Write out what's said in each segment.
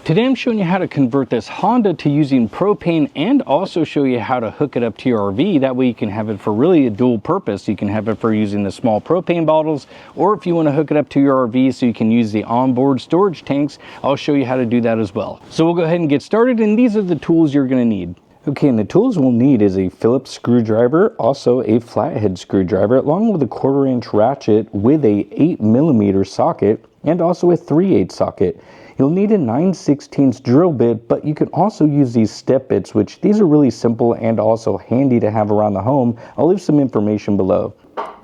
Today I'm showing you how to convert this Honda to using propane and also show you how to hook it up to your RV. That way you can have it for really a dual purpose. You can have it for using the small propane bottles, or if you want to hook it up to your RV so you can use the onboard storage tanks, I'll show you how to do that as well. So we'll go ahead and get started, and these are the tools you're going to need. Okay, and the tools we'll need is a Phillips screwdriver, also a flathead screwdriver, along with a 1/4 inch ratchet with a 8mm socket and also a 3/8 socket. You'll need a 9/16 drill bit, but you can also use these step bits, which these are really simple and also handy to have around the home. I'll leave some information below.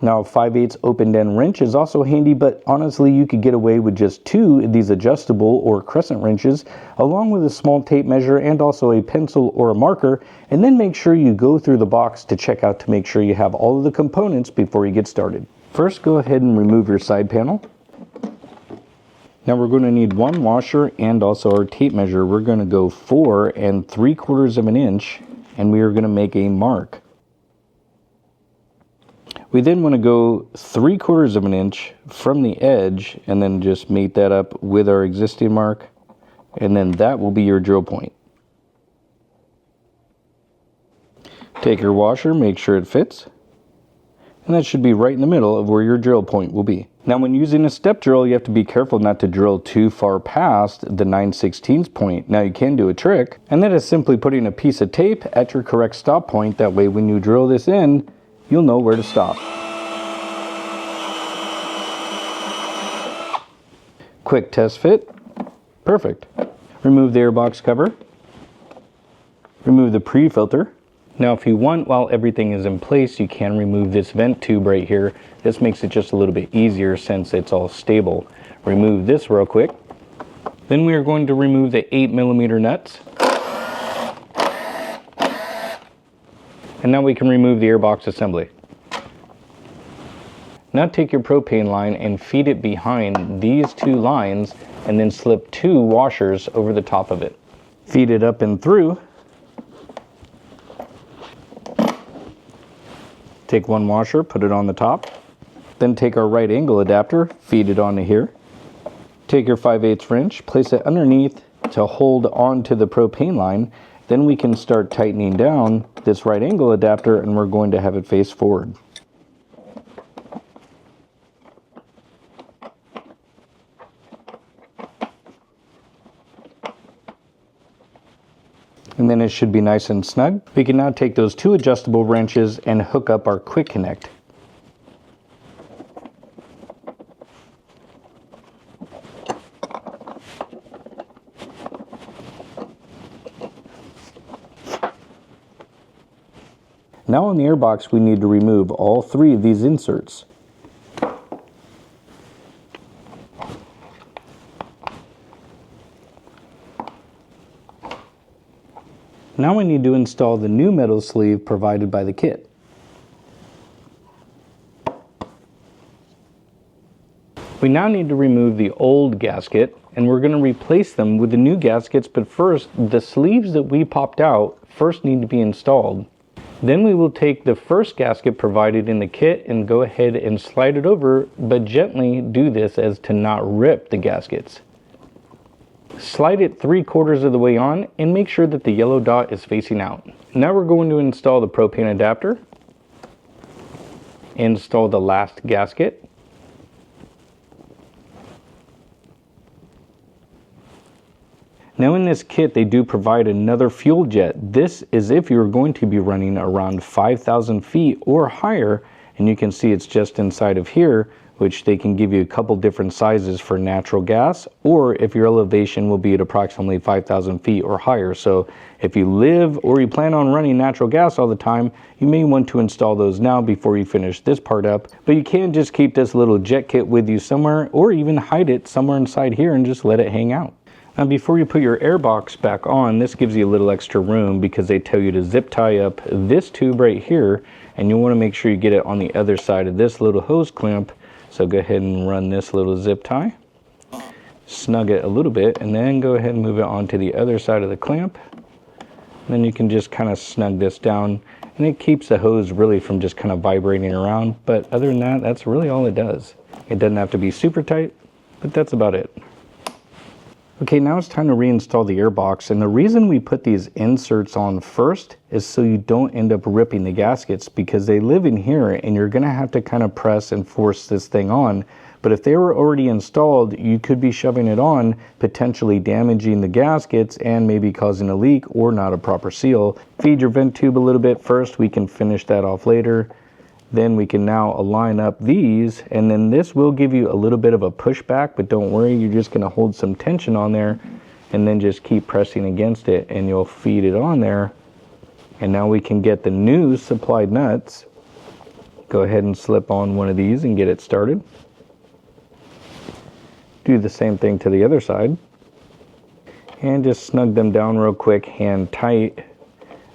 Now, a 5/8 open end wrench is also handy, but honestly you could get away with just 2 of these adjustable or crescent wrenches, along with a small tape measure and also a pencil or a marker, and then make sure you go through the box to check out to make sure you have all of the components before you get started. First, go ahead and remove your side panel. Now we're going to need 1 washer and also our tape measure. We're going to go 4 3/4 inch, and we are going to make a mark. We then want to go 3/4 inch from the edge and then just mate that up with our existing mark, and then that will be your drill point. Take your washer, make sure it fits, and that should be right in the middle of where your drill point will be. Now when using a step drill, you have to be careful not to drill too far past the 9/16 point. Now you can do a trick, and that is simply putting a piece of tape at your correct stop point. That way when you drill this in, you'll know where to stop. Quick test fit. Perfect. Remove the airbox cover. Remove the pre-filter. Now if you want, while everything is in place, you can remove this vent tube right here. This makes it just a little bit easier since it's all stable. Remove this real quick. Then we are going to remove the 8mm nuts. And now we can remove the airbox assembly. Now take your propane line and feed it behind these 2 lines, and then slip 2 washers over the top of it. Feed it up and through. Take 1 washer, put it on the top. Then take our right angle adapter, feed it onto here. Take your 5/8 wrench, place it underneath to hold on to the propane line. Then we can start tightening down this right angle adapter, and we're going to have it face forward. And then it should be nice and snug. We can now take those 2 adjustable wrenches and hook up our quick connect. Now on the airbox, we need to remove all 3 of these inserts. Now we need to install the new metal sleeve provided by the kit. We now need to remove the old gasket, and we're going to replace them with the new gaskets, but first, the sleeves that we popped out first need to be installed. Then we will take the first gasket provided in the kit and go ahead and slide it over, but gently do this as to not rip the gaskets. Slide it 3/4 of the way on and make sure that the yellow dot is facing out. Now we're going to install the propane adapter. Install the last gasket. Now in this kit they do provide another fuel jet. This is if you're going to be running around 5,000 feet or higher, and you can see it's just inside of here, which they can give you a couple different sizes for natural gas, or if your elevation will be at approximately 5,000 feet or higher. So if you live or you plan on running natural gas all the time, you may want to install those now before you finish this part up. But you can just keep this little jet kit with you somewhere, or even hide it somewhere inside here and just let it hang out. Now before you put your airbox back on, this gives you a little extra room because they tell you to zip tie up this tube right here, and you want to make sure you get it on the other side of this little hose clamp. So go ahead and run this little zip tie, snug it a little bit, and then go ahead and move it onto the other side of the clamp. And then you can just kind of snug this down, and it keeps the hose really from just kind of vibrating around. But other than that, that's really all it does. It doesn't have to be super tight, but that's about it. Okay, now it's time to reinstall the airbox, and the reason we put these inserts on first is so you don't end up ripping the gaskets, because they live in here and you're going to have to kind of press and force this thing on. But if they were already installed, you could be shoving it on, potentially damaging the gaskets and maybe causing a leak or not a proper seal. Feed your vent tube a little bit first. We can finish that off later. Then we can now align up these, and then this will give you a little bit of a pushback, but don't worry, you're just going to hold some tension on there and then just keep pressing against it and you'll feed it on there. And now we can get the new supplied nuts. Go ahead and slip on one of these and get it started. Do the same thing to the other side. And just snug them down real quick, hand tight,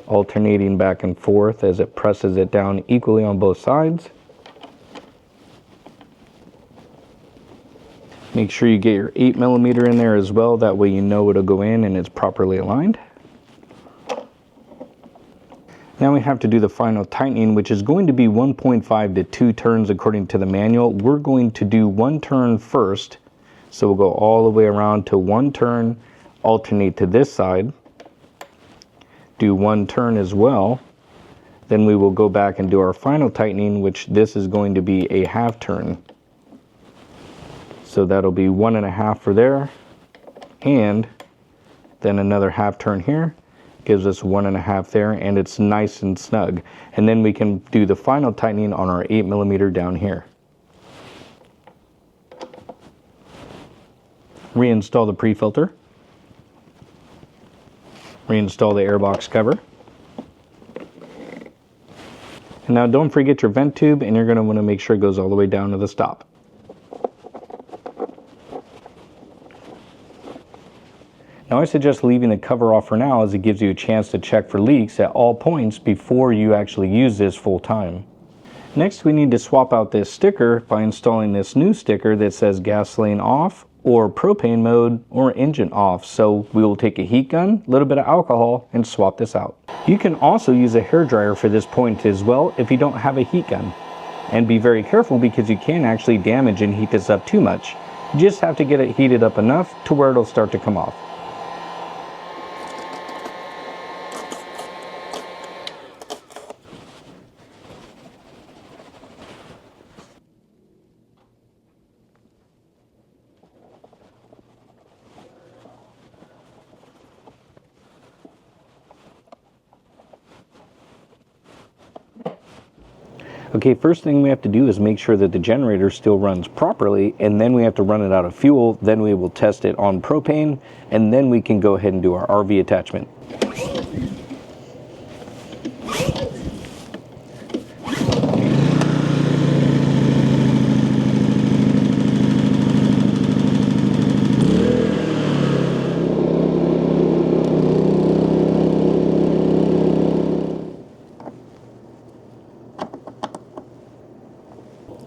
alternating back and forth as it presses it down equally on both sides. Make sure you get your 8mm in there as well, that way you know it'll go in and it's properly aligned. Now we have to do the final tightening, which is going to be 1.5 to 2 turns according to the manual. We're going to do 1 turn first, so we'll go all the way around to 1 turn, alternate to this side, do 1 turn as well, then we will go back and do our final tightening, which this is going to be a half turn. So that'll be 1.5 for there, and then another half turn here, gives us 1.5 there, and it's nice and snug. And then we can do the final tightening on our 8mm down here. Reinstall the pre-filter. Reinstall the airbox cover. And now don't forget your vent tube, and you're going to want to make sure it goes all the way down to the stop. Now I suggest leaving the cover off for now, as it gives you a chance to check for leaks at all points before you actually use this full time. Next, we need to swap out this sticker by installing this new sticker that says gasoline off, or propane mode, or engine off. So we will take a heat gun, a little bit of alcohol, and swap this out. You can also use a hairdryer for this point as well if you don't have a heat gun. And be very careful, because you can actually damage and heat this up too much. You just have to get it heated up enough to where it'll start to come off. Okay, first thing we have to do is make sure that the generator still runs properly, and then we have to run it out of fuel. Then we will test it on propane, and then we can go ahead and do our RV attachment.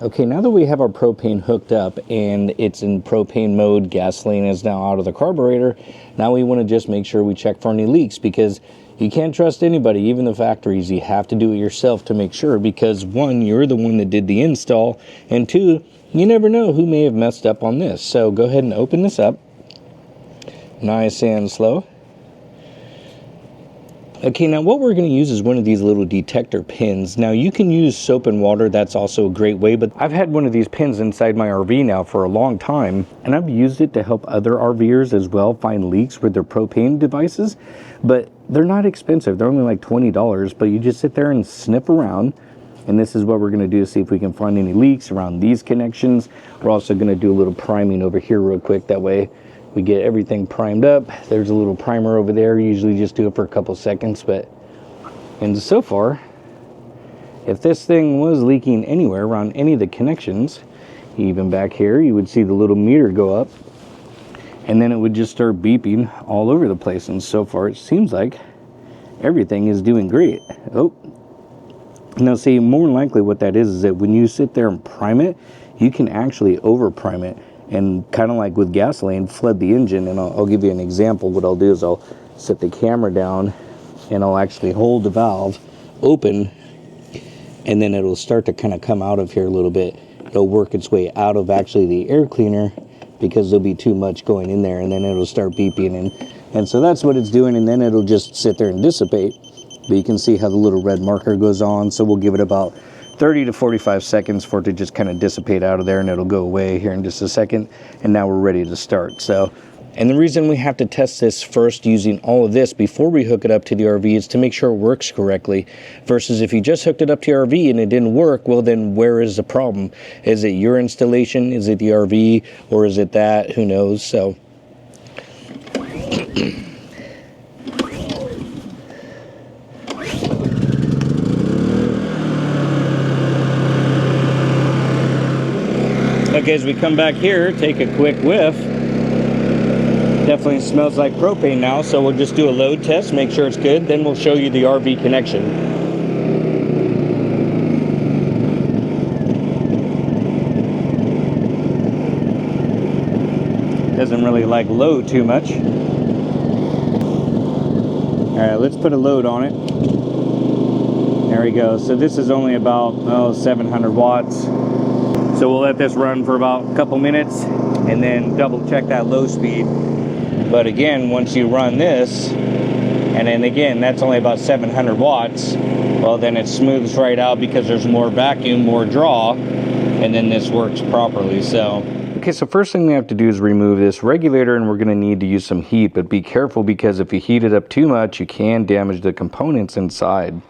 Okay, now that we have our propane hooked up and it's in propane mode, gasoline is now out of the carburetor, now we want to just make sure we check for any leaks, because you can't trust anybody, even the factories. You have to do it yourself to make sure, because 1, you're the one that did the install, and 2, you never know who may have messed up on this. So go ahead and open this up, nice and slow. Okay, now what we're going to use is one of these little detector pins. Now you can use soap and water, that's also a great way, but I've had one of these pins inside my RV now for a long time, and I've used it to help other RVers as well find leaks with their propane devices. But they're not expensive, they're only like $20, but you just sit there and sniff around, and this is what we're going to do, see if we can find any leaks around these connections. We're also going to do a little priming over here real quick, that way we get everything primed up. There's a little primer over there. Usually just do it for a couple seconds, and so far, if this thing was leaking anywhere around any of the connections, even back here, you would see the little meter go up, and then it would just start beeping all over the place. And so far, it seems like everything is doing great. Oh, now see, more than likely what that is that when you sit there and prime it, you can actually over prime it, and kind of like with gasoline, flood the engine. And I'll give you an example. What I'll do is I'll set the camera down and I'll actually hold the valve open, and then it'll start to kind of come out of here a little bit. It'll work its way out of actually the air cleaner because there'll be too much going in there, and then it'll start beeping, and so that's what it's doing, and then it'll just sit there and dissipate. But you can see how the little red marker goes on, so we'll give it about 30 to 45 seconds for it to just kind of dissipate out of there, and it'll go away here in just a second, and now we're ready to start. So, and the reason we have to test this first using all of this before we hook it up to the RV is to make sure it works correctly, versus if you just hooked it up to your RV and it didn't work, well then where is the problem? Is it your installation? Is it the RV? Or is it that? Who knows? So okay, as we come back here, take a quick whiff. Definitely smells like propane now, so we'll just do a load test, make sure it's good, then we'll show you the RV connection. Doesn't really like load too much. Alright, let's put a load on it. There we go. So this is only about 700 watts. So we'll let this run for about a couple minutes and then double check that low speed. But again, once you run this, and then again, that's only about 700 watts, well then it smooths right out because there's more vacuum, more draw, and then this works properly. So okay, so first thing we have to do is remove this regulator, and we're going to need to use some heat, but be careful because if you heat it up too much, you can damage the components inside.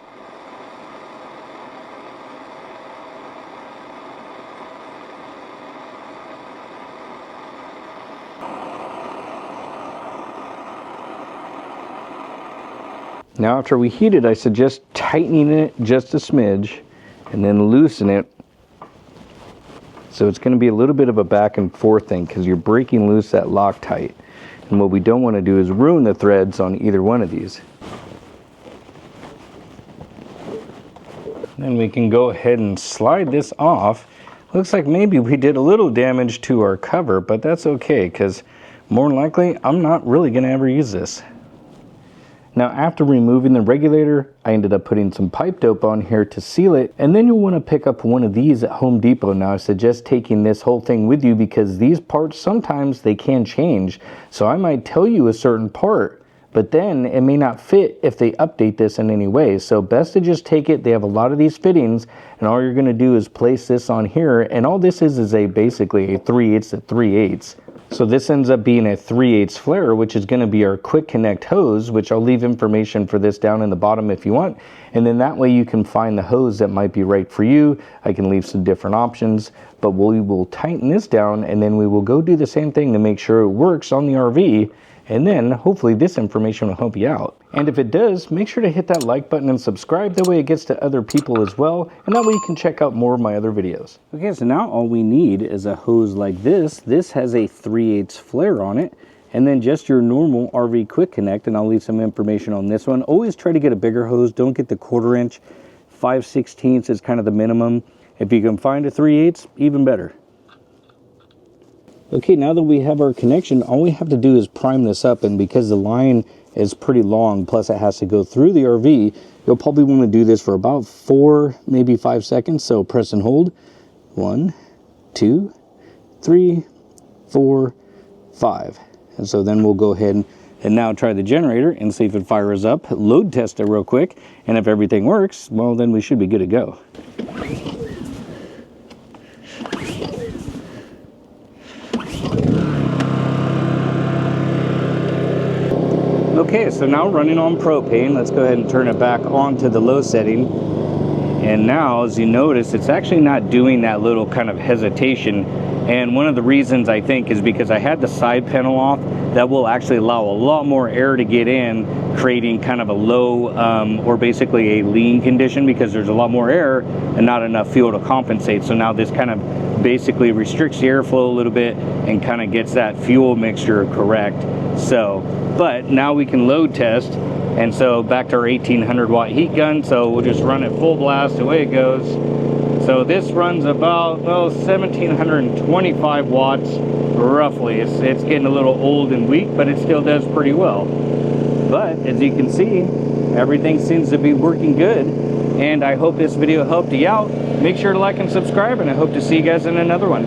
Now after we heat it, I suggest tightening it just a smidge and then loosen it. So it's going to be a little bit of a back and forth thing because you're breaking loose that Loctite. And what we don't want to do is ruin the threads on either one of these. Then we can go ahead and slide this off. Looks like maybe we did a little damage to our cover, but that's okay because more than likely I'm not really going to ever use this. Now after removing the regulator, I ended up putting some pipe dope on here to seal it, and then you'll want to pick up one of these at Home Depot. Now I suggest taking this whole thing with you because these parts sometimes they can change. So I might tell you a certain part, but then it may not fit if they update this in any way. So best to just take it. They have a lot of these fittings, and all you're going to do is place this on here, and all this is basically a 3/8 to 3/8. So this ends up being a 3/8 flare, which is going to be our quick connect hose, which I'll leave information for this down in the bottom if you want. And then that way you can find the hose that might be right for you. I can leave some different options, but we will tighten this down, and then we will go do the same thing to make sure it works on the RV. And then hopefully this information will help you out. And if it does, make sure to hit that like button and subscribe. That way it gets to other people as well. And that way you can check out more of my other videos. Okay, so now all we need is a hose like this. This has a 3/8 flare on it. And then just your normal RV quick connect. And I'll leave some information on this one. Always try to get a bigger hose. Don't get the 1/4 inch. 5/16 is kind of the minimum. If you can find a 3/8, even better. Okay, now that we have our connection, all we have to do is prime this up, and because the line is pretty long, plus it has to go through the RV, you'll probably want to do this for about 4, maybe 5 seconds. So press and hold. 1, 2, 3, 4, 5. And so then we'll go ahead and now try the generator and see if it fires up. Load test it real quick, and if everything works, well then we should be good to go. Okay, so now running on propane, let's go ahead and turn it back on to the low setting. And now, as you notice, it's actually not doing that little kind of hesitation. And one of the reasons I think is because I had the side panel off. That will actually allow a lot more air to get in, creating kind of a low or basically a lean condition because there's a lot more air and not enough fuel to compensate. So now this kind of basically restricts the airflow a little bit and kind of gets that fuel mixture correct. So, but now we can load test. And so back to our 1800 watt heat gun. So we'll just run it full blast, away it goes. So this runs about, well, 1725 watts roughly. It's getting a little old and weak, but it still does pretty well. But as you can see, everything seems to be working good. And I hope this video helped you out. Make sure to like and subscribe, and I hope to see you guys in another one.